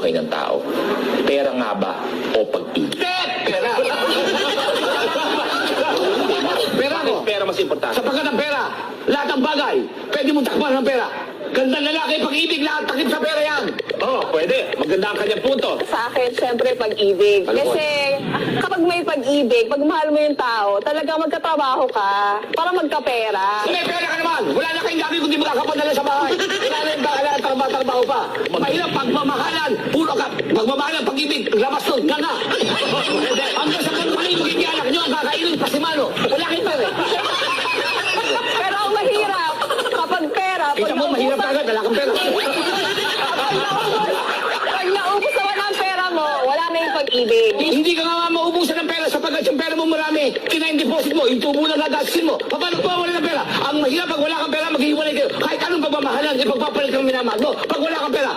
buhay ng tao. Pera nga ba o pag-ibig? Pera! Pera ko! Pera mas importante. Sapagkat ang pera, lahat ng bagay, pwede mong takpan ng pera. Ganda lalaki, pag-ibig, lahat takip sa pera yan. Oo, pwede. Maganda ang kanyang punto. Sa akin, syempre, pag-ibig. Alam mo. Kasi kapag may pag-ibig, pag mahal mo yung tao, talaga magkatrabaho ka para magkapera. Kung may pera ka naman, wala na kayong gagawin kundi makakapadala sa bahay. Wala na yung bahala, trabaho pa. Mahirap pagmamahalan, puro ka. Pagmamahalan, pag-ibig, labas nun, ganga. Hanggang sa kung ano yung magiging anak nyo, ang kakainin pa si Mano. Wala kayong pera. Pero ang mahirap, kapag pera, Kita mo, mahirap ka agad, wala kang pera. pag naubos naman ang pera mo, wala na yung pag-ibig. Hindi ka nga maubusan ng pera sapagkat yung pera mo marami. Kina-deposit mo, yung tubo lang gagastusin mo. Paano pa wala ng pera? Ang mahirap pag wala kang pera, maghihiwalay kayo. Kahit anong pagmamahalan, ipagpapalit kang minamahal mo. Pag wala kang pera,